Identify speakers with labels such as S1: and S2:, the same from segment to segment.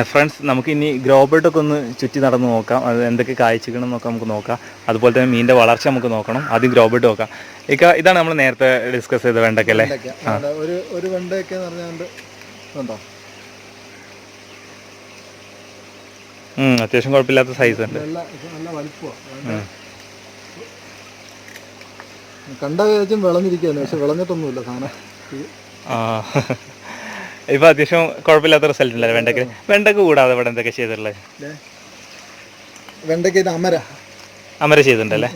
S1: Friends, നമുക്ക് ഇനി grow ബെഡൊക്കെ ഒന്ന് ചുറ്റി നടന്ന് നോക്കാം. അത് എന്തൊക്കെ കായ്ച്ചിക്കണം എന്നൊക്കെ നമുക്ക് നോക്കാം. അതുപോലെ തന്നെ മീനിൻ്റെ വളർച്ച നമുക്ക് നോക്കണം. ആദ്യം ഗ്രോ ബെഡ് നോക്കാം. ഇതാണ് നമ്മൾ നേരത്തെ ഡിസ്കസ് ചെയ്ത വെണ്ടയ്ക്ക അല്ലേ?
S2: ഒരു വെണ്ടയ്ക്ക എന്ന് പറഞ്ഞാൽ ഉണ്ടോ,
S1: അത്യാവശ്യം കുഴപ്പമില്ലാത്ത സൈസ് ഉണ്ട്.
S2: നല്ല വലിപ്പമാണ്. കണ്ട വിചാരിച്ചും വിളഞ്ഞിരിക്കുകയാണ്, പക്ഷെ വിളഞ്ഞിട്ടൊന്നുമില്ല സാധനം.
S1: ഇപ്പൊ അത്യാവശ്യം കുഴപ്പമില്ലാത്ത റിസൾട്ട് ഉണ്ടല്ലോ വെണ്ടയ്ക്ക കൂടാതെ ഇവിടെ എന്തൊക്കെ ചെയ്തിട്ടുള്ളത്?
S2: വെണ്ടയ്ക്ക ഇത്
S1: അമര ചെയ്തിട്ടുണ്ടല്ലേ?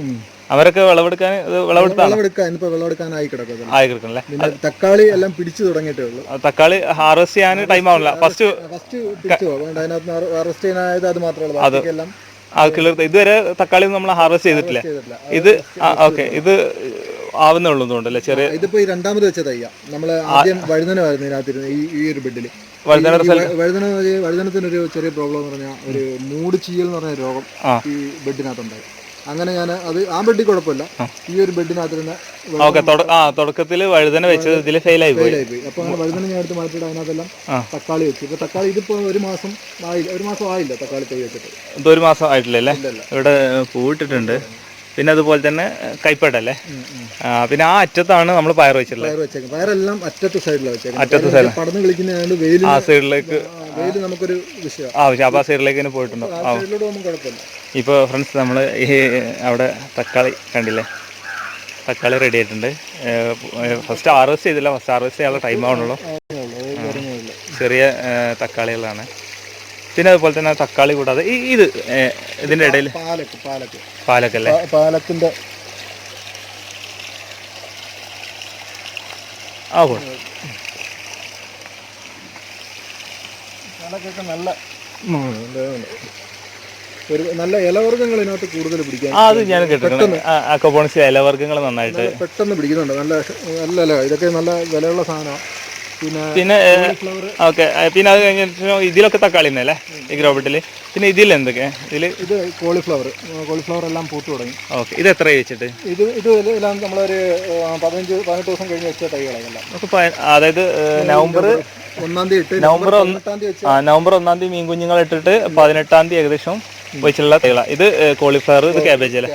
S1: അമരൊക്കെ
S2: വിളവെടുക്കാനായി കിടക്കല്ലേ. തക്കാളി എല്ലാം പിടിച്ചു തുടങ്ങിയിട്ടേ ഉള്ളൂ.
S1: തക്കാളി ഹാർവെസ്റ്റ് ചെയ്യാൻ ടൈം ആവില്ല. ഫസ്റ്റ്
S2: അതിനകത്ത് ഹാർവെസ്റ്റ് ചെയ്യാനായത് അത് മാത്രമേ
S1: ഇതുവരെ തക്കാളി നമ്മൾ ഹാർവെസ്റ്റ് ചെയ്തിട്ടില്ല. ഇത് ഓക്കെ, ഇത് ആവുന്നുള്ളതുകൊണ്ടല്ലേ ചെറിയ.
S2: ഇതിപ്പോ ഈ രണ്ടാമത് വെച്ച തയ്യാ. നമ്മള് ആദ്യം വഴുതനമായിരുന്നു ഇതിനകത്തിരുന്നു. ഈ ഒരു ബെഡില് വഴുതനത്തിനൊരു ചെറിയ പ്രോബ്ലം എന്ന് പറഞ്ഞാൽ ഒരു മൂട് ചീയൽ എന്ന് പറഞ്ഞ രോഗം ഈ ബെഡിനകത്തുണ്ടായി. അങ്ങനെ ഞാൻ അത് ആ ബെഡിൽ കുഴപ്പമില്ല, ഈ ഒരു ബെഡിനകത്തിരുന്ന
S1: തുടക്കത്തിൽ വഴുതന വെച്ചത് ഇതിൽ ഫെയിലായി പോയി.
S2: അപ്പൊ അങ്ങനെ വഴുതന ഞാൻ എടുത്ത് മാറ്റിയിട്ട് അതിനകത്തെല്ലാം തക്കാളി വെച്ചു. ഇപ്പൊ തക്കാളി ഇതിപ്പോ ഒരു മാസം ആയില്ല തക്കാളി തൈ വെച്ചിട്ട്.
S1: ഒരു മാസം ആയിട്ടില്ലല്ലേ? ഇവിടെ പൂവിട്ടിട്ടുണ്ട്. പിന്നെ അതുപോലെ തന്നെ കൈപ്പടല്ലേ? പിന്നെ ആ അറ്റത്താണ് നമ്മൾ പയർ വെച്ചിട്ടുള്ളത്.
S2: പയറെല്ലാം അറ്റത്തെ സൈഡിലാണ് പടന്ന് കളിക്കുന്നതുകൊണ്ട് വെയിൽ
S1: ആ സൈഡിലേക്ക്
S2: നമുക്കൊരു വിഷയം
S1: ആവശ്യം. അപ്പോൾ ആ സൈഡിലേക്ക് പോയിട്ടുണ്ടോ? ഇപ്പോൾ ഫ്രണ്ട്സ്, നമ്മൾ ഈ അവിടെ തക്കാളി കണ്ടില്ലേ? തക്കാളി റെഡി ആയിട്ടുണ്ട്. ഫസ്റ്റ് ഹാർവെസ്റ്റ് ചെയ്തില്ല, ഫസ്റ്റ് ഹാർവെസ്റ്റ് ചെയ്യാനുള്ള ടൈം ആവണുള്ളൂ. ചെറിയ തക്കാളികളാണ്. പിന്നെ അതുപോലെ തന്നെ തക്കാളി കൂടാതെ ഇത് ഇതിൻ്റെ ഇടയിൽ പാലക്കല്ലേ?
S2: പാലക്കിൻ്റെ പാലക്കൊക്കെ നല്ല ഇലവർഗ്ഗങ്ങൾ ഇതിനകത്ത് കൂടുതൽ പിടിക്കാൻ.
S1: അത് ഞാൻ കേട്ടിട്ടുണ്ട്. അക്വാപോണിക്സ് ഇലവർഗ്ഗങ്ങൾ നന്നായിട്ട്
S2: പെട്ടെന്ന് പിടിക്കുന്നുണ്ട്. നല്ല ഇതൊക്കെ നല്ല വിലയുള്ള സാധനമാണ്.
S1: പിന്നെ ഓക്കെ, പിന്നെ അത് കഴിഞ്ഞിട്ട് ഇതിലൊക്കെ തക്കാളി തന്നെയല്ലേ ഈ ഗ്രോ ബെഡിൽ? പിന്നെ ഇതിൽ എന്തൊക്കെ?
S2: ഇത് കോളിഫ്ലവർ എല്ലാം പൂത്തു തുടങ്ങി.
S1: ഓക്കെ, ഇത് എത്ര വെച്ചിട്ട്?
S2: എല്ലാം നമ്മളൊരു 15-18 ദിവസം കഴിഞ്ഞ് വെച്ച തൈകളെല്ലാം.
S1: അതായത് നവംബർ
S2: 1-ാം തീയതി
S1: നവംബർ 1-ാം തീയതി മീൻ കുഞ്ഞുങ്ങൾ ഇട്ടിട്ട് 18-ാം തീയതി ഏകദേശം വെച്ചിട്ടുള്ള തൈകളാണ്. ഇത് കോളിഫ്ലവർ, ഇത് ക്യാബേജ് അല്ലേ?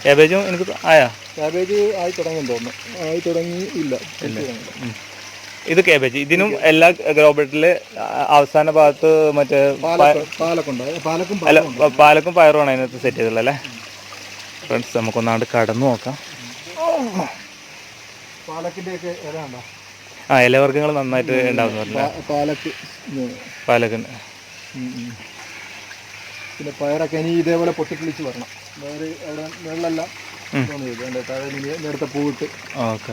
S1: ക്യാബേജും എനിക്ക്
S2: ക്യാബേജ് ആയി തുടങ്ങിയെന്ന് തോന്നുന്നു. ആയി തുടങ്ങിയില്ല.
S1: ഇത് കേബേജ്. ഇതിനും എല്ലാ ഗ്രോ ബെഡില് അവസാന ഭാഗത്ത് മറ്റേ പാലക്കും പയറുമാണ് അതിനകത്ത് സെറ്റ് ചെയ്തിട്ടുള്ളത് അല്ലേ? ഫ്രണ്ട്സ്, നമുക്കൊന്നാണ്ട് കടന്നു നോക്കാം. ഇലവർഗ്ഗങ്ങൾ നന്നായിട്ട് ഉണ്ടാവുന്ന പാലക്കിന്.
S2: പിന്നെ പയറൊക്കെ ഇനി ഇതേപോലെ പൊട്ടിക്കിളിച്ച് വരണം. വെള്ളമെല്ലാം നേരത്തെ പൂവിട്ട്.
S1: ഓക്കെ,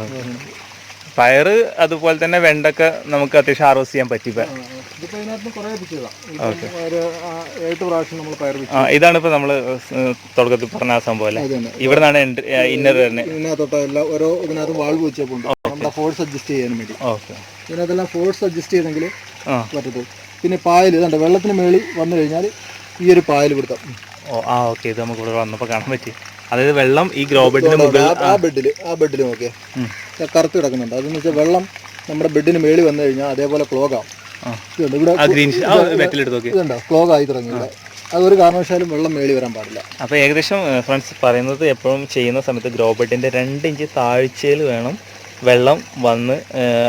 S1: പയറ് അതുപോലെ തന്നെ വെണ്ടക്ക നമുക്ക് അത്യാവശ്യം ഹാർവെസ്റ്റ് ചെയ്യാൻ പറ്റി. ഇതാണ് ഇപ്പൊ നമ്മള് തുടക്കത്തിൽ പറഞ്ഞ ആ സംഭവം അല്ലേ? ഇവിടെ നിന്നാണ് ഇന്നർ
S2: ഓരോ ഇതിനകത്ത് വാൾവ് വെച്ചേക്കുണ്ട് നമ്മുടെ ഫോഴ്സ് അഡ്ജസ്റ്റ് ചെയ്യാൻ വേണ്ടി. ഇതിനകത്തെല്ലാം ഫോഴ്സ് അഡ്ജസ്റ്റ് ചെയ്തെങ്കിൽ പറ്റത്തുള്ളൂ. പിന്നെ പായൽ ഇതുണ്ട്, വെള്ളത്തിന് മേളിൽ വന്നു കഴിഞ്ഞാൽ ഈ ഒരു പായൽ കൊടുത്താൽ.
S1: ഓക്കെ, ഇത് നമുക്ക് ഇവിടെ വന്നപ്പോൾ കാണാൻ പറ്റി. അതായത് വെള്ളം ഈ ഗ്രോ ബെഡിന് മുകളിൽ
S2: ആ ബെഡിൽ നോക്കിയാൽ കറുത്ത് കിടക്കുന്നുണ്ട്. അതെന്ന് വെച്ചാൽ വെള്ളം നമ്മുടെ ബെഡിന് മേളിൽ വന്നു കഴിഞ്ഞാൽ അതേപോലെ ക്ലോഗ് ആവും. ഇതുണ്ടോ ക്ലോഗ് ആയി തുടങ്ങി. അതൊരു കാരണവശാലും വെള്ളം മേളി വരാൻ പാടില്ല.
S1: അപ്പോൾ ഏകദേശം ഫ്രണ്ട്സ് പറയുന്നത് എപ്പോഴും ചെയ്യുന്ന സമയത്ത് ഗ്രോ ബെഡിൻ്റെ 2 ഇഞ്ച് താഴ്ചയിൽ വേണം വെള്ളം വന്ന്,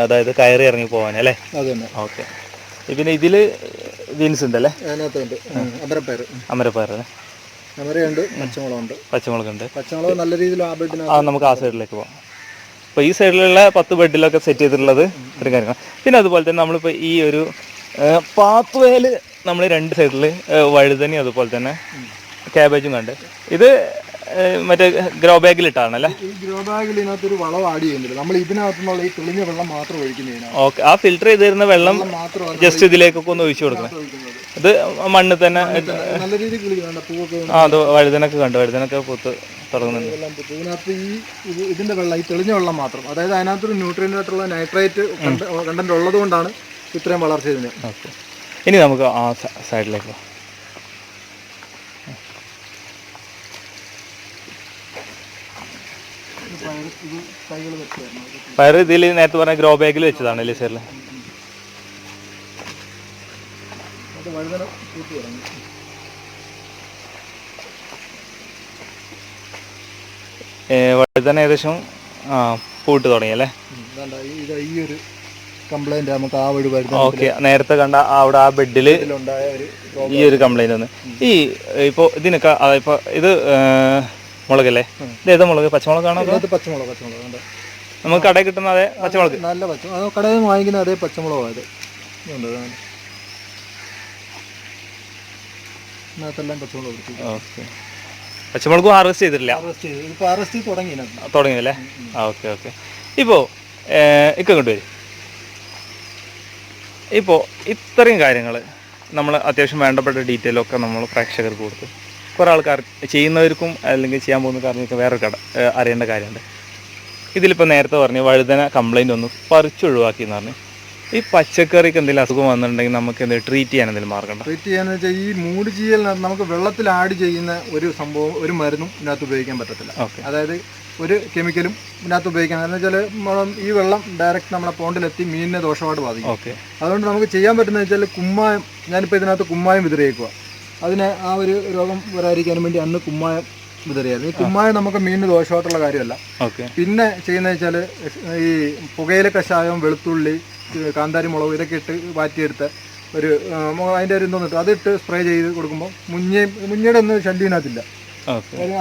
S1: അതായത് കയറി ഇറങ്ങി പോകാൻ അല്ലേ?
S2: അത് തന്നെ.
S1: ഓക്കെ, പിന്നെ ഇതിൽ ബീൻസ് ഉണ്ടല്ലേ?
S2: അതിനകത്തുണ്ട്
S1: അമരപ്പയർ,
S2: അമരയുണ്ട്, പച്ചമുളകുണ്ട്. പച്ചമുളക് നല്ല രീതിയിൽ ആ ബെഡിന്
S1: നമുക്ക് ആ സൈഡിലേക്ക് പോകാം. അപ്പോൾ ഈ സൈഡിലുള്ള 10 ബെഡിലൊക്കെ സെറ്റ് ചെയ്തിട്ടുള്ളത് ഇത്രയും കാര്യങ്ങൾ. പിന്നെ അതുപോലെ തന്നെ നമ്മളിപ്പോൾ ഈ ഒരു പാത്വേയിൽ നമ്മൾ 2 സൈഡിൽ വഴുതനി അതുപോലെ തന്നെ ക്യാബേജും കണ്ട്. ഇത് മറ്റേ ഗ്രോ ബാഗിലിട്ടാണല്ലേ?
S2: ഈ ഗ്രോ ബാഗിൽ ഇതിനകത്തൊരു വളം ആഡ് ചെയ്യുന്നില്ല. നമ്മൾ ഇതിനകത്തുനിന്നുള്ള ഈ തെളിഞ്ഞ വെള്ളം മാത്രം ഒഴിക്കുന്നതിനാണ്.
S1: ഓക്കെ, ആ ഫിൽറ്റർ ചെയ്ത് തരുന്ന വെള്ളം ജസ്റ്റ് ഇതിലേക്കൊക്കെ ഒന്ന് ഒഴിച്ചു കൊടുക്കണം. ഇത് മണ്ണ് തന്നെ
S2: നല്ല രീതിയിൽ കിളിക്കുന്നുണ്ട്. പൂവൊക്കെ
S1: അത് വഴുതനൊക്കെ കണ്ടു, വഴുതനൊക്കെ പൂത്ത് തുടങ്ങുന്നുണ്ട്.
S2: ഇതിനകത്ത് ഇതിന്റെ വെള്ളം, ഈ തെളിഞ്ഞ വെള്ളം മാത്രം, അതായത് അതിനകത്തൊരു ന്യൂട്രിയൻ്റ് ആയിട്ടുള്ള നൈട്രേറ്റ് കണ്ടന്റ് ഉള്ളത് കൊണ്ടാണ് ഇത്രയും വളർച്ച ഇതിന്.
S1: ഓക്കെ, ഇനി നമുക്ക് ആ സൈഡിലേക്ക് പോകാം. പയർ ഇതിൽ നേരത്തെ പറഞ്ഞ ഗ്രോ ബാഗിൽ വെച്ചതാണ് അല്ലേ സാറിൽ?
S2: വഴുതന പൂത്ത് തുടങ്ങി.
S1: വഴുതന ഏകദേശം പൂട്ട് തുടങ്ങിയല്ലേ?
S2: ഈ ഒരു കംപ്ലൈന്റ് നമുക്ക് ആ വഴി വരുന്നത്.
S1: ഓക്കെ, നേരത്തെ കണ്ട അവിടെ ആ ബെഡിൽ ഈ ഒരു കംപ്ലൈന്റ് വന്ന്. ഈ ഇപ്പോൾ ഇതിനൊക്കെ ഇപ്പോൾ ഇത് മുളകല്ലേ? ഇത് ഏതാ മുളക്? പച്ചമുളകാണോ?
S2: പച്ചമുളക്.
S1: നമുക്ക് കടയിൽ കിട്ടുന്ന അതേ പച്ചമുളക്?
S2: നല്ല പച്ചമുളക്, കടയിൽ നിന്ന് വാങ്ങിക്കുന്ന അതേ പച്ചമുളകാണ്. ഇതിനകത്തെല്ലാം പച്ചമുളക്.
S1: ഓക്കെ, പച്ചമുളകും ഹാർവെസ്റ്റ് ചെയ്തിട്ടില്ല?
S2: ഹാർവെസ്റ്റ്
S1: തുടങ്ങിയല്ലേ? Okay okay. ഇപ്പോൾ ഇങ്ങോട്ട് വരും. ഇപ്പോൾ ഇത്രയും കാര്യങ്ങൾ നമ്മൾ അത്യാവശ്യം വേണ്ടപ്പെട്ട ഡീറ്റെയിലൊക്കെ നമ്മൾ പ്രേക്ഷകർക്ക് കൊടുത്ത് കുറേ ആൾക്കാർ ചെയ്യുന്നവർക്കും അല്ലെങ്കിൽ ചെയ്യാൻ പോകുന്നവർക്കും വേറൊരു അറിയേണ്ട കാര്യമുണ്ട്. ഇതിലിപ്പോൾ നേരത്തെ പറഞ്ഞു വഴുതന കംപ്ലൈൻറ്റ് ഒന്ന് പറിച്ചൊഴിവാക്കി എന്ന് പറഞ്ഞു. ഈ പച്ചക്കറിക്ക് എന്തെങ്കിലും അസുഖം വന്നിട്ടുണ്ടെങ്കിൽ നമുക്ക് എന്തെങ്കിലും ട്രീറ്റ് ചെയ്യാൻ എന്തെങ്കിലും മാർഗം?
S2: ട്രീറ്റ് ചെയ്യാന്ന് വെച്ചാൽ ഈ മൂട് ചെയ്യലിനകത്ത് നമുക്ക് വെള്ളത്തിൽ ആഡ് ചെയ്യുന്ന ഒരു സംഭവം, ഒരു മരുന്നും ഇതിനകത്ത് ഉപയോഗിക്കാൻ പറ്റത്തില്ല. അതായത് ഒരു കെമിക്കലും ഇതിനകത്ത് ഉപയോഗിക്കാൻ, കാരണം വെച്ചാൽ ഈ വെള്ളം ഡയറക്റ്റ് നമ്മുടെ പോണ്ടിലെത്തി മീനിനെ ദോഷമായിട്ട് ബാധിക്കും. അതുകൊണ്ട് നമുക്ക് ചെയ്യാൻ പറ്റുന്നത് വെച്ചാൽ കുമ്മായം, ഞാനിപ്പോൾ ഇതിനകത്ത് കുമ്മായം വിതറിയേക്കുക. അതിന് ആ ഒരു രോഗം വരാതിരിക്കാൻ വേണ്ടി അന്ന് കുമ്മായം വിതറിയായിരുന്നു. ഈ കുമ്മായം നമുക്ക് മീനിന് ദോഷമായിട്ടുള്ള കാര്യമല്ല. പിന്നെ ചെയ്യുന്നത് വെച്ചാൽ ഈ പുകയില കഷായം, വെളുത്തുള്ളി, കാന്താരി മുളക് ഇതൊക്കെ ഇട്ട് വാറ്റിയെടുത്ത് ഒരു അതിൻ്റെ ഒരു എന്തോന്നിട്ട് അതിട്ട് സ്പ്രേ ചെയ്ത് കൊടുക്കുമ്പോൾ മുഞ്ഞയുടെ ഒന്നും ശല്യത്തിനകത്തില്ല.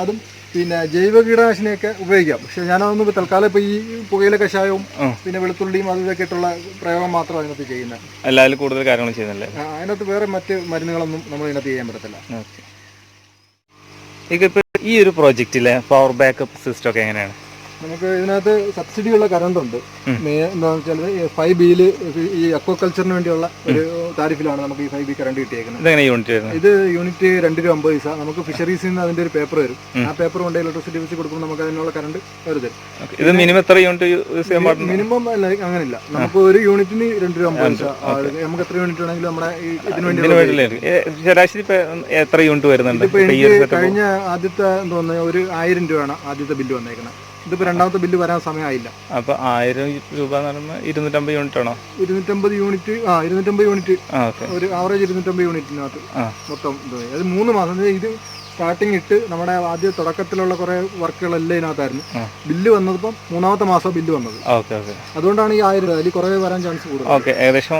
S2: അതും പിന്നെ ജൈവ കീടനാശിനിയൊക്കെ ഉപയോഗിക്കാം. പക്ഷെ ഞാനതൊന്നും തൽക്കാലം ഇപ്പോൾ ഈ പുകയില കഷായവും പിന്നെ വെളുത്തുള്ളിയും അത് ഇതൊക്കെ ഇട്ടുള്ള പ്രയോഗം മാത്രം അതിനകത്ത് ചെയ്യുന്നത്.
S1: എല്ലാവരും കൂടുതൽ കാര്യങ്ങൾ ചെയ്യുന്നില്ല.
S2: അതിനകത്ത് വേറെ മറ്റ് മരുന്നുകളൊന്നും നമ്മൾ ഇതിനകത്ത് ചെയ്യാൻ പറ്റത്തില്ല.
S1: ഇപ്പോൾ ഈ ഒരു പ്രോജക്റ്റിലെ പവർ ബാക്കപ്പ് സിസ്റ്റം ഒക്കെ എങ്ങനെയാണ്?
S2: നമുക്ക് ഇതിനകത്ത് സബ്സിഡിയുള്ള കറണ്ട് ഉണ്ട്. എന്താണെന്ന് വെച്ചാൽ 5B ഈ അക്വാകൾച്ചറിന് വേണ്ടിയുള്ള ഒരു താരിഫിലാണ് നമുക്ക് ഈ 5B കറണ്ട് കിട്ടിയേക്കുന്നത്. ഇത് യൂണിറ്റ് 2 രൂപ 50 പൈസ. നമുക്ക് ഫിഷറീസിൽ നിന്ന് അതിന്റെ ഒരു പേപ്പർ വരും. ആ പേപ്പർ കൊണ്ട് ഇലക്ട്രിസിറ്റി വെച്ച് കൊടുക്കുമ്പോൾ നമുക്ക് അതിനുള്ള കറണ്ട് അവർ തരും.
S1: ഇത് മിനിമം എത്ര യൂണിറ്റ് യൂസ് ചെയ്യാൻ പാടില്ല?
S2: മിനിമം അല്ല, അങ്ങനെയില്ല. നമുക്ക് ഒരു യൂണിറ്റിന് 2 രൂപ 50 പൈസ. നമുക്ക് എത്ര യൂണിറ്റ് വേണമെങ്കിലും നമ്മുടെ ഇതിന് വേണ്ടി
S1: ശരാശരി എത്ര യൂണിറ്റ് വരുന്നുണ്ട്?
S2: കഴിഞ്ഞ ആദ്യത്തെ തോന്നുന്നത് ഒരു 1000 രൂപയാണ് ആദ്യത്തെ ബില്ല് വന്നേക്കുന്നത്. ഇതിപ്പോ രണ്ടാമത്തെ ബില്ല് വരാൻ സമയമായില്ല.
S1: അപ്പൊ 1000 രൂപ എന്ന് പറയുമ്പോൾ 250 യൂണിറ്റ് ആണോ?
S2: 250 യൂണിറ്റ്. 250 യൂണിറ്റ്, ഒരു ആവറേജ് 250 യൂണിറ്റിനകത്ത് മൊത്തം അത് 3 മാസം. ഇത് സ്റ്റാർട്ടിങ് ഇട്ട് നമ്മുടെ ആദ്യ തുടക്കത്തിലുള്ള കുറെ വർക്കുകളെല്ലാം ഇതിനകത്തായിരുന്നു. ബില്ല് വന്നതിപ്പം 3ാമത്തെ മാസം ബില്ല് വന്നത്. അതുകൊണ്ടാണ് ഈ 1000 രൂപ. അതിൽ കുറേ വരാൻ ചാൻസ് കൂടുതൽ.
S1: ഏകദേശം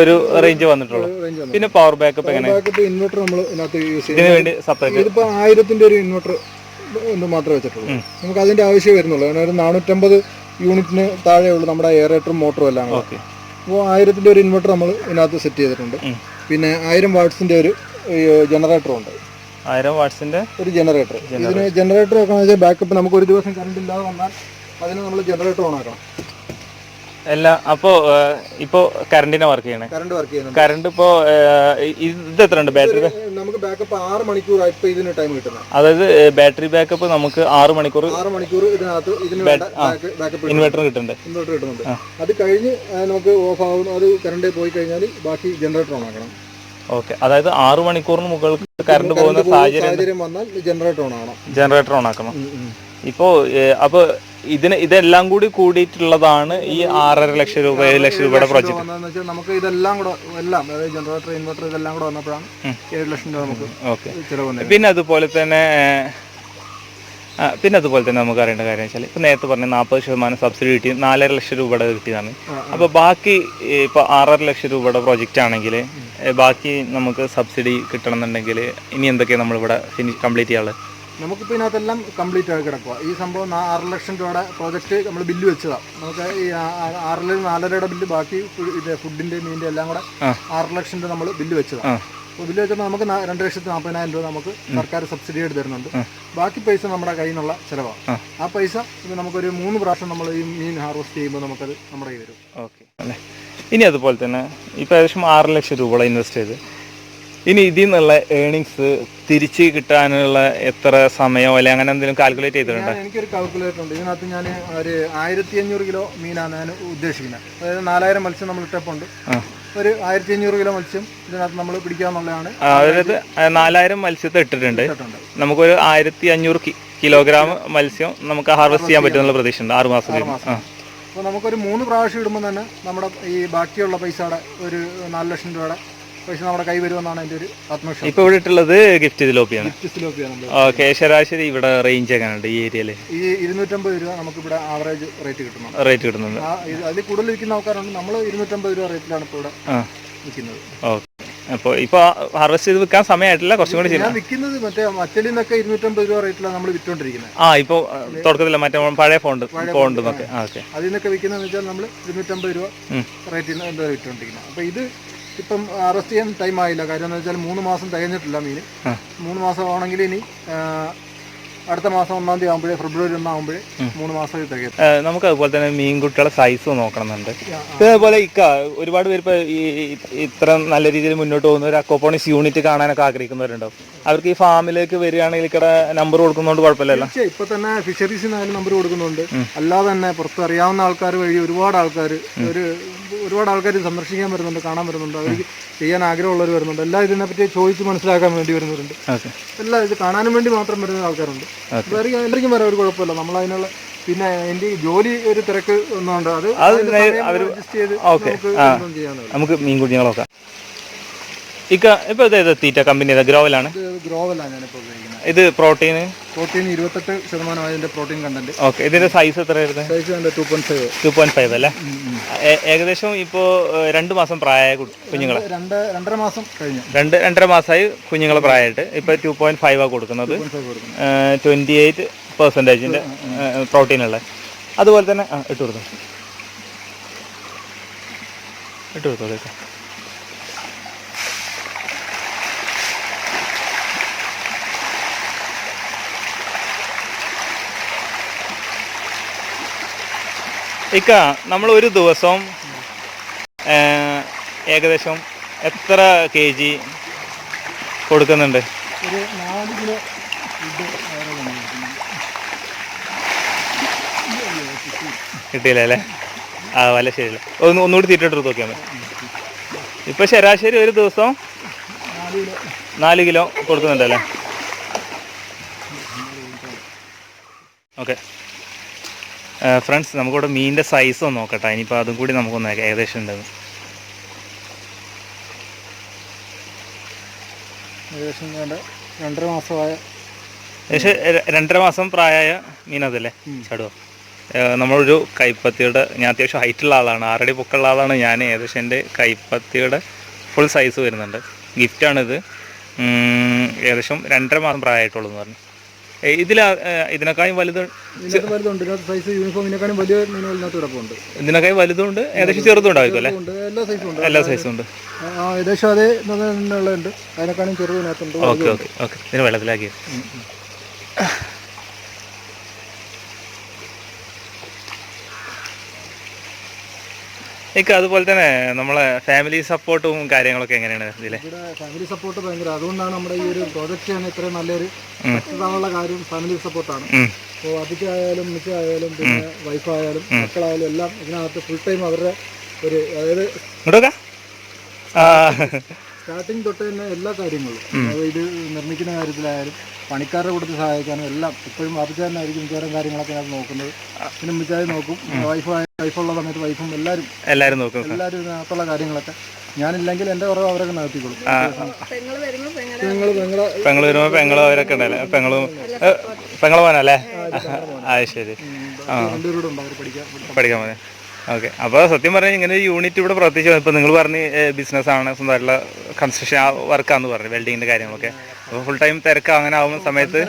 S1: ഒരു റേഞ്ച് വന്നിട്ടുള്ളൂ. പിന്നെ പവർ ബാക്കപ്പ്
S2: ഇൻവെർട്ടർ നമ്മൾ ഇതിനകത്ത് യൂസ്
S1: ചെയ്യുന്നത്.
S2: ഇതിപ്പോ 1000-ന്റെ ഒരു ഇൻവെർട്ടർ മാത്രമേ വെച്ചിട്ടുള്ളൂ. നമുക്ക് അതിന്റെ ആവശ്യം വരുന്നുള്ളൂ. കാരണം ഒരു 450 യൂണിറ്റിന് താഴെയുള്ളൂ നമ്മുടെ എയറേറ്ററും മോട്ടറും എല്ലാം. അപ്പോൾ 1000-ന്റെ ഒരു ഇൻവെർട്ടർ നമ്മൾ ഇതിനകത്ത് സെറ്റ് ചെയ്തിട്ടുണ്ട്. പിന്നെ 1000 വാട്ട്സിന്റെ ഒരു ജനറേറ്ററും ഉണ്ട്.
S1: 1000 വാട്ട്സിന്റെ ഒരു
S2: ജനറേറ്റർ. ഇതിന് ജനറേറ്റർ വെക്കണമെന്ന് വെച്ചാൽ ബാക്കപ്പ് നമുക്ക് ഒരു ദിവസം കറണ്ട് ഇല്ലാതെ വന്നാൽ അതിന് നമ്മൾ ജനറേറ്റർ ഓൺ ആക്കണം.
S1: എല്ലാ അപ്പോൾ ഇപ്പോൾ കറണ്ടിനെ വർക്ക് ചെയ്യണേ? കറണ്ട് ഇപ്പോൾ ഇത് എത്ര ഉണ്ട് ബാറ്ററി?
S2: നമുക്ക് ബാക്കപ്പ് 6 മണിക്കൂർ ഇപ്പോൾ ഇതിന് ടൈം കിട്ടുന്നത്.
S1: അതായത് ബാറ്ററി ബാക്കപ്പ് നമുക്ക് 6 മണിക്കൂർ
S2: ഇതിനകത്ത്
S1: ഇൻവെർട്ടർ കിട്ടുന്നുണ്ട്.
S2: അത് കഴിഞ്ഞ് നമുക്ക് ഓഫ് ആവുന്നു. അത് കറണ്ട് പോയി കഴിഞ്ഞാൽ ബാക്കി ജനറേറ്റർ ഓൺ ആക്കണം.
S1: ഓക്കെ, അതായത് 6 മണിക്കൂറിന് മുകളിൽ കറണ്ട് പോകുന്ന സാഹചര്യം
S2: വന്നാൽ ജനറേറ്റർ ഓൺ ആക്കണം.
S1: ജനറേറ്റർ ഓൺ ആക്കണം. ഇപ്പോൾ അപ്പോൾ ഇതെല്ലാം കൂടി കൂടിയിട്ടുള്ളതാണ് ഈ 6.5 ലക്ഷം രൂപ 7 ലക്ഷം രൂപയുടെ പ്രോജക്റ്റ്.
S2: നമുക്ക് ഇതെല്ലാം കൂടെ എല്ലാം, അതായത് ജനറേറ്റർ, ഇൻവെർട്ടർ ഇതെല്ലാം കൂടെ വന്നപ്പോഴാണ് 7 ലക്ഷം രൂപ നമുക്ക് ചിലവ്.
S1: പിന്നെ അതുപോലെ തന്നെ നമുക്ക് അറിയേണ്ട കാര്യം വെച്ചാൽ ഇപ്പോൾ നേരത്തെ പറഞ്ഞ 40% സബ്സിഡി കിട്ടി 4.5 ലക്ഷം രൂപയുടെ കിട്ടിയതാണ്. അപ്പോൾ ബാക്കി ഇപ്പോൾ 6.5 ലക്ഷം രൂപയുടെ പ്രോജക്റ്റ് ആണെങ്കിൽ ബാക്കി നമുക്ക് സബ്സിഡി കിട്ടണമെന്നുണ്ടെങ്കിൽ ഇനി എന്തൊക്കെയാണ് നമ്മളിവിടെ കംപ്ലീറ്റ് ചെയ്യാനുള്ളത്?
S2: നമുക്കിപ്പോൾ ഇതിനകത്തെല്ലാം കംപ്ലീറ്റ് ആയി കിടക്കുക. ഈ സംഭവം 6 ലക്ഷം രൂപയുടെ പ്രോജക്റ്റ് നമ്മൾ ബില്ല് വെച്ചതാണ്. നമുക്ക് ഈ 4.5 ബില്ല്, ബാക്കി ഇത് ഫുഡിൻ്റെ മീനിൻ്റെ എല്ലാം കൂടെ 6 ലക്ഷം രൂപ നമ്മൾ ബില്ല് വെച്ചതാണ്. അപ്പോൾ ബില്ല് വെച്ചപ്പോൾ നമുക്ക് 2,40,000 രൂപ നമുക്ക് സർക്കാർ സബ്സിഡി ആയിട്ട് തരുന്നുണ്ട്. ബാക്കി പൈസ നമ്മുടെ കയ്യിൽ നിന്നുള്ള ചിലവാണ്. ആ പൈസ നമുക്കൊരു 3 പ്രാവശ്യം നമ്മൾ ഈ മീൻ ഹാർവെസ്റ്റ് ചെയ്യുമ്പോൾ നമുക്കത് നമ്മുടെ കയ്യിൽ വരും.
S1: ഓക്കെ അല്ലേ? ഇനി അതുപോലെ തന്നെ ഇപ്പോൾ ഏകദേശം 6 ലക്ഷം രൂപ ഇൻവെസ്റ്റ് ചെയ്ത് ഇനി ഇതിൽ നിന്നുള്ള ഏണിങ്സ് തിരിച്ച് കിട്ടാനുള്ള എത്ര സമയമോ അല്ലെങ്കിൽ അങ്ങനെ എന്തെങ്കിലും കാൽക്കുലേറ്റ് ചെയ്തിട്ടുണ്ട്?
S2: എനിക്കൊരു കാൽക്കുലേറ്റർ ഉണ്ട്. ഇതിനകത്ത് ഞാൻ ഒരു 1500 കിലോ മീനാണ് ഞാൻ ഉദ്ദേശിക്കുന്നത്. അതായത് 4000 മത്സ്യം നമ്മൾ ഇട്ടപ്പുണ്ട്. ഒരു 1500 കിലോ മത്സ്യം ഇതിനകത്ത് നമ്മൾ പിടിക്കാന്നുള്ളതാണ്.
S1: അതായത് 4000 മത്സ്യത്തെ ഇട്ടിട്ടുണ്ട്. നമുക്കൊരു 1500 കിലോഗ്രാം മത്സ്യം നമുക്ക് ഹാർവെസ്റ്റ് ചെയ്യാൻ പറ്റുന്നുള്ള പ്രതീക്ഷയുണ്ട് 6 മാസം.
S2: അപ്പോൾ നമുക്കൊരു 3 പ്രാവശ്യം ഇടുമ്പോൾ തന്നെ നമ്മുടെ ഈ ബാക്കിയുള്ള പൈസയുടെ ഒരു 4 ലക്ഷം രൂപയുടെ പൈസ നമ്മുടെ കൈ വരുമെന്നാണ് എൻ്റെ ഒരു ആത്മവിശ്വാസം.
S1: ഇപ്പോൾ ഇവിടെ ഇട്ടുള്ളത് ഗിഫ്റ്റ് സിലോപ്പിയാണ്.
S2: ഗിഫ്റ്റ് സിലോപ്പിയാണ്.
S1: ഓക്കെ, ശരാശരി ഇവിടെ റേഞ്ച് എങ്ങനെയുണ്ട് ഈ ഏരിയയിൽ?
S2: ഈ 250 രൂപ നമുക്കിവിടെ ആവറേജ് റേറ്റ് കിട്ടുന്നുണ്ട്. അതിൽ കൂടുതൽ വിൽക്കുന്ന ആൾക്കാരുണ്ട്. നമ്മൾ 250 രൂപ റേറ്റിലാണ് ഇപ്പോൾ ഇവിടെ വിൽക്കുന്നത്.
S1: ഓക്കെ, അപ്പോൾ ഇപ്പോൾ ഹാർവെസ്റ്റ് ചെയ്ത് വിൽക്കാൻ സമയമായിട്ടില്ല, കുറച്ചും കൂടി
S2: ഞാൻ വിൽക്കുന്നത് മറ്റലിൽ നിന്നൊക്കെ 250 രൂപ റേറ്റിലാണ് നമ്മൾ വിറ്റുകൊണ്ടിരിക്കുന്നത്.
S1: ഇപ്പോൾ തുടക്കത്തില്ല, മറ്റേ പഴയ ഫോണ്ട് നോക്കെ. ഓക്കെ,
S2: അതിൽ നിന്നൊക്കെ വിൽക്കുന്നതെന്ന് വെച്ചാൽ നമ്മൾ 250 രൂപ റേറ്റിൽ നിന്ന് എന്താ വിറ്റുകൊണ്ടിരിക്കുന്നത്. അപ്പോൾ ഇത് ഇപ്പം അറസ്റ്റ് ചെയ്യാൻ ടൈം ആയില്ല. കാര്യം എന്ന് വെച്ചാൽ 3 മാസം തികഞ്ഞിട്ടില്ല മീൻ. 3 മാസം ആണെങ്കിൽ ഇനി അടുത്ത മാസം 1-ാം തീയതി ആകുമ്പോഴേ, ഫെബ്രുവരി 1 ആകുമ്പോഴേ 3 മാസം തികയും.
S1: നമുക്ക് അതുപോലെ തന്നെ മീൻകുട്ടികളെ സൈസ് നോക്കണമെന്നുണ്ട്. ഇതേപോലെ ഒരുപാട് പേര് ഇപ്പോൾ ഇത്ര നല്ല രീതിയിൽ മുന്നോട്ട് പോകുന്ന ഒരു അക്വാപോണിക്സ് യൂണിറ്റ് കാണാനൊക്കെ ആഗ്രഹിക്കുന്നവരുണ്ടാവും. അവർക്ക് ഈ ഫാമിലേക്ക് വരികയാണെങ്കിൽ ഇവിടെ നമ്പർ കൊടുക്കുന്നതുകൊണ്ട് കുഴപ്പമില്ലല്ലോ?
S2: ഇപ്പൊ തന്നെ ഫിഷറീസിനായാലും നമ്പർ കൊടുക്കുന്നുണ്ട്. അല്ലാതെ തന്നെ പുറത്ത് അറിയാവുന്ന ആൾക്കാർ വഴി ഒരുപാട് ആൾക്കാർ സന്ദർശിക്കാൻ വരുന്നുണ്ട്, കാണാൻ വരുന്നുണ്ട്, അവർക്ക് ചെയ്യാൻ ആഗ്രഹമുള്ളവർ വരുന്നുണ്ട്. എല്ലാം ഇതിനെപ്പറ്റി ചോദിച്ച് മനസ്സിലാക്കാൻ വേണ്ടി വരുന്നവരുണ്ട്. എല്ലാം ഇത് കാണാനും വേണ്ടി മാത്രം വരുന്ന ആൾക്കാരുണ്ട്. എല്ലാവർക്കും വരാൻ ഒരു കുഴപ്പമില്ല. നമ്മളതിനുള്ള പിന്നെ എൻ്റെ ജോലി ഒരു തിരക്ക് ഒന്നുണ്ട്, അത് അഡ്ജസ്റ്റ് ചെയ്ത്
S1: നമുക്ക് മീൻകുഞ്ഞുങ്ങളെ നോക്കാം. ഇപ്പോൾ ഇത് തീറ്റ കമ്പനി
S2: ഗ്രോവലാണ് ഞാനിപ്പോൾ ഉപയോഗിക്കുന്നത്.
S1: ഇത് പ്രോട്ടീൻ
S2: 28% അതിന്റെ പ്രോട്ടീൻ കണ്ടന്റ്.
S1: ഓക്കെ, ഇതിന്റെ സൈസ് എത്ര വരുന്നത്?
S2: സൈസ്
S1: 2.5 അല്ലേ? ഏകദേശം ഇപ്പോൾ 2 മാസം പ്രായമായ കുഞ്ഞുങ്ങളെ,
S2: 2.5 മാസം കഴിഞ്ഞു.
S1: 2.5 മാസമായി കുഞ്ഞുങ്ങളെ പ്രായമായിട്ട് ഇപ്പോൾ 2.5 കൊടുക്കുന്നത്. 28% പ്രോട്ടീൻ ഉള്ളത്. അതുപോലെ തന്നെ ഇട്ട് കൊടുത്തോളൂ. നമ്മൾ ഒരു ദിവസം ഏകദേശം എത്ര kg കൊടുക്കുന്നുണ്ട്?
S2: ഒരു 4 കിലോ
S1: കിട്ടിയില്ല അല്ലേ? വല്ല ശരിയല്ല, ഒന്നുകൂടി തീറ്റിട്ട് നോക്കിയാൽ മതി. ഇപ്പം ശരാശരി ഒരു ദിവസം 4 കിലോ കൊടുക്കുന്നുണ്ടല്ലേ? ഓക്കെ ഫ്രണ്ട്സ്, നമുക്കിവിടെ മീനിൻ്റെ സൈസ് ഒന്ന് നോക്കട്ടെ. ഇനിയിപ്പോൾ അതും കൂടി നമുക്കൊന്ന് ഏകദേശം ഉണ്ടെന്ന്.
S2: ഏകദേശം 2.5 മാസമായ,
S1: ഏകദേശം 2.5 മാസം പ്രായമായ മീനതല്ലേ ചടുവ? നമ്മളൊരു കൈപ്പത്തിയുടെ, ഞാൻ അത്യാവശ്യം ഹൈറ്റുള്ള ആളാണ്, 6 അടി പൊക്കമുള്ള ആളാണ് ഞാൻ. ഏകദേശം എൻ്റെ കൈപ്പത്തിയുടെ ഫുൾ സൈസ് വരുന്നുണ്ട്. ഗിഫ്റ്റാണിത്. ഏകദേശം 2.5 മാസം പ്രായമായിട്ടുള്ളൂ എന്ന് പറഞ്ഞു. ഇതിനേക്കാളും വലുതുണ്ട്.
S2: സൈസ് യൂണിഫോമിനെക്കാളും വലിയ മീനുകളിനകത്ത് കിടപ്പുണ്ട്.
S1: ഇതിനേക്കാളും വലുതുണ്ട്, ഏകദേശം ചെറുതുണ്ടാവും അല്ലേ? എല്ലാ സൈസും ഉണ്ട്.
S2: ഏകദേശം അതേ ഉണ്ട്, അതിനെക്കാളും ചെറുതിനകത്തുണ്ട്.
S1: ഓക്കെ ഓക്കെ ഓക്കെ, ഇതിന് വെള്ളത്തിലാക്കി. അതുപോലെ തന്നെ നമ്മളെ ഫാമിലി സപ്പോർട്ടും കാര്യങ്ങളൊക്കെ എങ്ങനെയാണ് ഇതിലെ?
S2: ഫാമിലി സപ്പോർട്ട് ഭയങ്കര, അതുകൊണ്ടാണ് നമ്മുടെ ഈ ഒരു പ്രോജക്റ്റ് ആണ് ഇത്രയും നല്ലൊരു സക്സസ് ആവാനുള്ള കാര്യം ഫാമിലി സപ്പോർട്ടാണ്. അപ്പോൾ അതിക്കായാലും മിച്ചായാലും പിന്നെ വൈഫായാലും മക്കളായാലും എല്ലാം ഇതിനകത്ത് ഫുൾ ടൈം അവരുടെ ഒരു, അതായത് സ്റ്റാർട്ടിങ് തൊട്ട് തന്നെ എല്ലാ കാര്യങ്ങളും, ഇത് നിർമ്മിക്കുന്ന കാര്യത്തിലായാലും പണിക്കാരുടെ കൂട്ടത്തിൽ സഹായിക്കാനും എല്ലാം ഇപ്പോഴും വാപ്പിച്ചാരനായിരിക്കും മിക്കവാറും കാര്യങ്ങളൊക്കെ അത് നോക്കുന്നത്. പിന്നെ മിച്ചായി നോക്കും, വൈഫുള്ള സമയത്ത് വൈഫും എല്ലാവരും നോക്കും. എല്ലാവരും ഇതിനകത്തുള്ള കാര്യങ്ങളൊക്കെ ഞാനില്ലെങ്കിൽ എൻ്റെ കുറവ് അവരൊക്കെ നടത്തിക്കൊള്ളും.
S1: പെങ്ങൾ വരുമ്പോൾ പെങ്ങളും അവരൊക്കെ ഉണ്ടല്ലേ? പെങ്ങളെ പോകാനല്ലേ? ശരി,
S2: രണ്ടുപേരോടുണ്ട് അവർ
S1: പഠിക്കാൻ പോകാൻ. ഓക്കെ, അപ്പോൾ സത്യം പറഞ്ഞാൽ ഇങ്ങനെ ഒരു യൂണിറ്റ് ഇവിടെ പ്രവർത്തിച്ചു. ഇപ്പോൾ നിങ്ങൾ പറഞ്ഞ് ബിസിനസ്സാണ്, സ്വന്തമായിട്ടുള്ള കൺസ്ട്രക്ഷൻ വർക്കാന്ന് പറഞ്ഞു, വെൽഡിങ്ങിൻ്റെ കാര്യങ്ങളൊക്കെ. അപ്പോൾ ഫുൾ ടൈം തിരക്ക് അങ്ങനെ ആവുന്ന സമയത്ത്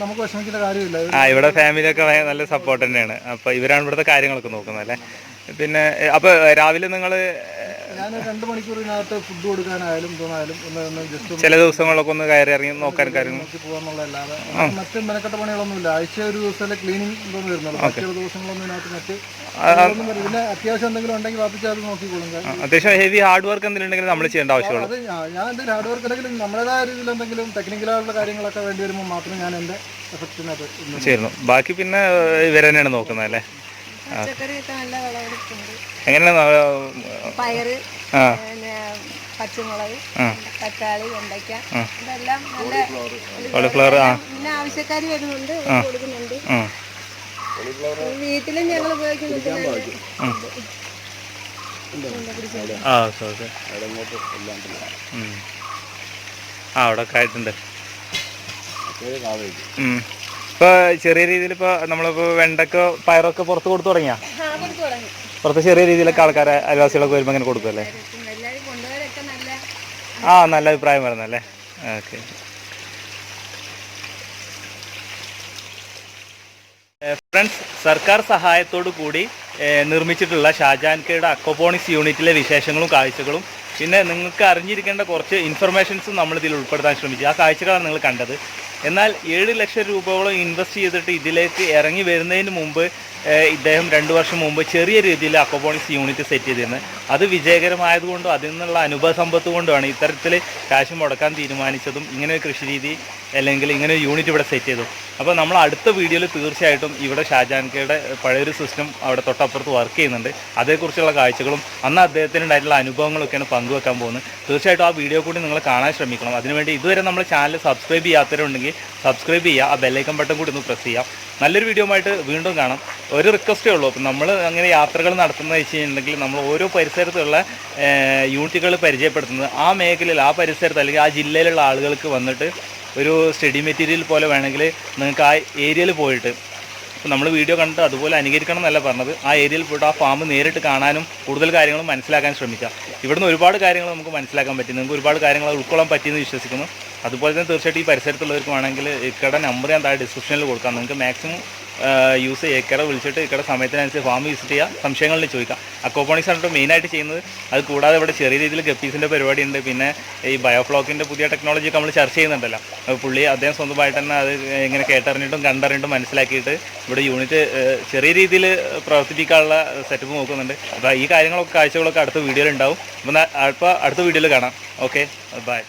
S2: നമുക്ക് വിഷമിക്കേണ്ട കാര്യമില്ല.
S1: ഇവിടെ ഫാമിലിയൊക്കെ നല്ല സപ്പോർട്ട് തന്നെയാണ്. അപ്പോൾ ഇവരാണ് ഇവിടുത്തെ കാര്യങ്ങളൊക്കെ നോക്കുന്നത് അല്ലേ? പിന്നെ അപ്പോൾ രാവിലെ നിങ്ങൾ
S2: ഞാൻ 2 മണിക്കൂറിനകത്ത് ഫുഡ് കൊടുക്കാനായാലും തോന്നായാലും ജസ്റ്റ്
S1: ചില ദിവസങ്ങളൊക്കെ ഒന്ന് കയറി ഇറങ്ങി നോക്കാൻ കാര്യങ്ങൾ
S2: പോകാന്നുള്ളതല്ലാതെ മറ്റ് മെനക്കെട്ട പണികളൊന്നുമില്ല. ആഴ്ച ഒരു ദിവസത്തിലെ ക്ലീനിങ് ഇതൊന്നും വരുന്നുള്ളൂ. മറ്റു ദിവസങ്ങളൊന്നും ഇതിനകത്ത് മറ്റ് പിന്നെ അത്യാവശ്യം എന്തെങ്കിലും ഉണ്ടെങ്കിൽ വാപ്പിച്ച് അത് നോക്കിക്കോളും.
S1: അത്യാവശ്യം ഹെവി ഹാർഡ് വർക്ക് എന്തെങ്കിലും ഉണ്ടെങ്കിൽ നമ്മൾ ചെയ്യേണ്ട ആവശ്യമുള്ളൂ.
S2: അത് ഞാൻ എന്തെങ്കിലും ഹാർഡ് വർക്ക് ഉണ്ടെങ്കിലും നമ്മുടേതായ രീതിയിൽ എന്തെങ്കിലും ടെക്നിക്കലായിട്ടുള്ള കാര്യങ്ങളൊക്കെ വേണ്ടി വരുമ്പോൾ മാത്രം ഞാൻ എൻ്റെ എഫക്റ്റിനകത്ത്
S1: ചെയ്യുന്നു. ബാക്കി പിന്നെ ഇവർ തന്നെയാണ് നോക്കുന്നത് അല്ലേ? എങ്ങനെയാണ്
S3: പയറ്, പച്ചമുളക്, തക്കാളി, വെണ്ടയ്ക്ക, ഇതെല്ലാം നല്ല
S1: കോളിഫ്ലവർ
S3: പിന്നെ ആവശ്യക്കാർ വരുന്നുണ്ട്, കൊടുക്കുന്നുണ്ട്. വീട്ടിലും ഞങ്ങൾ ഉപയോഗിക്കുന്നുണ്ട്.
S1: ആ ഓക്കെ. ആ അവിടെ ഒക്കെ ആയിട്ടുണ്ട്. ഇപ്പോൾ ചെറിയ രീതിയിൽ ഇപ്പോൾ നമ്മളിപ്പോൾ വെണ്ടയ്ക്കോ പയറൊക്കെ പുറത്ത് കൊടുത്തു തുടങ്ങിയാ? പുറത്ത് ചെറിയ രീതിയിലൊക്കെ ആൾക്കാരെ അയൽവാസികളൊക്കെ വരുമ്പോൾ അങ്ങനെ കൊടുക്കുമല്ലേ? ആ നല്ല അഭിപ്രായം വരുന്നല്ലേ. ഓക്കെ. ഫ്രണ്ട്സ്, സർക്കാർ സഹായത്തോടു കൂടി നിർമ്മിച്ചിട്ടുള്ള ഷാജാൻകയുടെ അക്വപോണിക്സ് യൂണിറ്റിലെ വിശേഷങ്ങളും കാഴ്ചകളും പിന്നെ നിങ്ങൾക്ക് അറിഞ്ഞിരിക്കേണ്ട കുറച്ച് ഇൻഫർമേഷൻസും നമ്മളിതിൽ ഉൾപ്പെടുത്താൻ ശ്രമിച്ചു. ആ കാഴ്ചകളാണ് നിങ്ങൾ കണ്ടത്. എന്നാൽ 7 ലക്ഷം രൂപയോളം ഇൻവെസ്റ്റ് ചെയ്തിട്ട് ഇതിലേക്ക് ഇറങ്ങി വരുന്നതിന് മുമ്പ് ഇദ്ദേഹം 2 വർഷം മുമ്പ് ചെറിയ രീതിയിൽ അക്വപോണിക്സ് യൂണിറ്റ് സെറ്റ് ചെയ്തിരുന്നത്. അത് വിജയകരമായതുകൊണ്ടും അതിൽ നിന്നുള്ള അനുഭവ സമ്പത്ത് കൊണ്ടുമാണ് ഇത്തരത്തിൽ കാശ് മുടക്കാൻ തീരുമാനിച്ചതും ഇങ്ങനെ ഒരു കൃഷി രീതി അല്ലെങ്കിൽ ഇങ്ങനെ ഒരു യൂണിറ്റ് ഇവിടെ സെറ്റ് ചെയ്തു. അപ്പോൾ നമ്മൾ അടുത്ത വീഡിയോയിൽ തീർച്ചയായിട്ടും ഇവിടെ ഷാജാൻകയുടെ പഴയൊരു സിസ്റ്റം അവിടെ തൊട്ടപ്പുറത്ത് വർക്ക് ചെയ്യുന്നുണ്ട്. അതേക്കുറിച്ചുള്ള കാഴ്ചകളും അന്ന് അദ്ദേഹത്തിനുണ്ടായിട്ടുള്ള അനുഭവങ്ങളൊക്കെയാണ് പങ്കുവെക്കാൻ പോകുന്നത്. തീർച്ചയായിട്ടും ആ വീഡിയോ കൂടി നിങ്ങൾ കാണാൻ ശ്രമിക്കണം. അതിനുവേണ്ടി ഇതുവരെ നമ്മുടെ ചാനൽ സബ്സ്ക്രൈബ് ചെയ്യാത്തവരുണ്ടെങ്കിൽ സബ്സ്ക്രൈബ് ചെയ്യുക, ആ ബെല്ലൈക്കൺ ബട്ടൺ കൂടി ഒന്ന് പ്രസ് ചെയ്യാം. നല്ലൊരു വീഡിയോ ആയിട്ട് വീണ്ടും കാണാം. ഒരു റിക്വസ്റ്റേ ഉള്ളൂ, അപ്പം നമ്മൾ അങ്ങനെ യാത്രകൾ നടത്തുന്നത് വെച്ച് കഴിഞ്ഞിട്ടുണ്ടെങ്കിൽ നമ്മൾ ഓരോ പരിസരത്തുള്ള യൂണിറ്റുകൾ പരിചയപ്പെടുത്തുന്നത് ആ മേഖലയിൽ ആ പരിസരത്ത് അല്ലെങ്കിൽ ആ ജില്ലയിലുള്ള ആളുകൾക്ക് വന്നിട്ട് ഒരു സ്റ്റഡി മെറ്റീരിയൽ പോലെ വേണമെങ്കിൽ നിങ്ങൾക്ക് ആ ഏരിയയിൽ പോയിട്ട് അപ്പോൾ നമ്മൾ വീഡിയോ കണ്ടിട്ട് അതുപോലെ അനുകരിക്കണം എന്നല്ല പറഞ്ഞത്, ആ ഏരിയയിൽ പോയിട്ട് ആ ഫാം നേരിട്ട് കാണാനും കൂടുതൽ കാര്യങ്ങളും മനസ്സിലാക്കാൻ ശ്രമിക്കുക. ഇവിടുന്ന് ഒരുപാട് കാര്യങ്ങൾ നമുക്ക് മനസ്സിലാക്കാൻ പറ്റി, നിങ്ങൾക്ക് ഒരുപാട് കാര്യങ്ങൾ ഉൾക്കൊള്ളാൻ പറ്റിയെന്ന് വിശ്വസിക്കുന്നു. അതുപോലെ തന്നെ തീർച്ചയായിട്ടും ഈ പരിസരത്തുള്ളവർക്ക് വേണമെങ്കിൽ ഇക്കടെ നമ്പർ ഞാൻ താഴെ ഡിസ്ക്രിപ്ഷനിൽ കൊടുക്കാം. നിങ്ങൾക്ക് മാക്സിമം യൂസ് ചെയ്യുക. ഇക്കടെ വിളിച്ചിട്ട് ഇക്കടെ സമയത്തിനനുസരിച്ച് ഫാം വിസിറ്റ് ചെയ്യുക, സംശയങ്ങളിൽ ചോദിക്കാം. അക്വപോണിക്സ് ആണ് മെയിനായിട്ട് ചെയ്യുന്നത്. അത് കൂടാതെ ഇവിടെ ചെറിയ രീതിയിൽ ഗപ്പീസിൻ്റെ പരിപാടി ഉണ്ട്. പിന്നെ ഈ ബയോഫ്ലോക്കിൻ്റെ പുതിയ ടെക്നോളജി ഒക്കെ നമ്മൾ ചർച്ച ചെയ്യുന്നുണ്ടല്ലോ. പുള്ളി അദ്ദേഹം സ്വന്തമായിട്ട് തന്നെ അത് ഇങ്ങനെ കേട്ടറിഞ്ഞിട്ടും കണ്ടറിഞ്ഞിട്ടും മനസ്സിലാക്കിയിട്ട് ഇവിടെ യൂണിറ്റ് ചെറിയ രീതിയിൽ പ്രവർത്തിപ്പിക്കാനുള്ള സെറ്റപ്പ് നോക്കുന്നുണ്ട്. അപ്പോൾ ഈ കാര്യങ്ങളൊക്കെ കാഴ്ചകളൊക്കെ അടുത്ത വീഡിയോയിൽ ഉണ്ടാവും. അപ്പോൾ അടുത്ത വീഡിയോയിൽ കാണാം. Okay, by.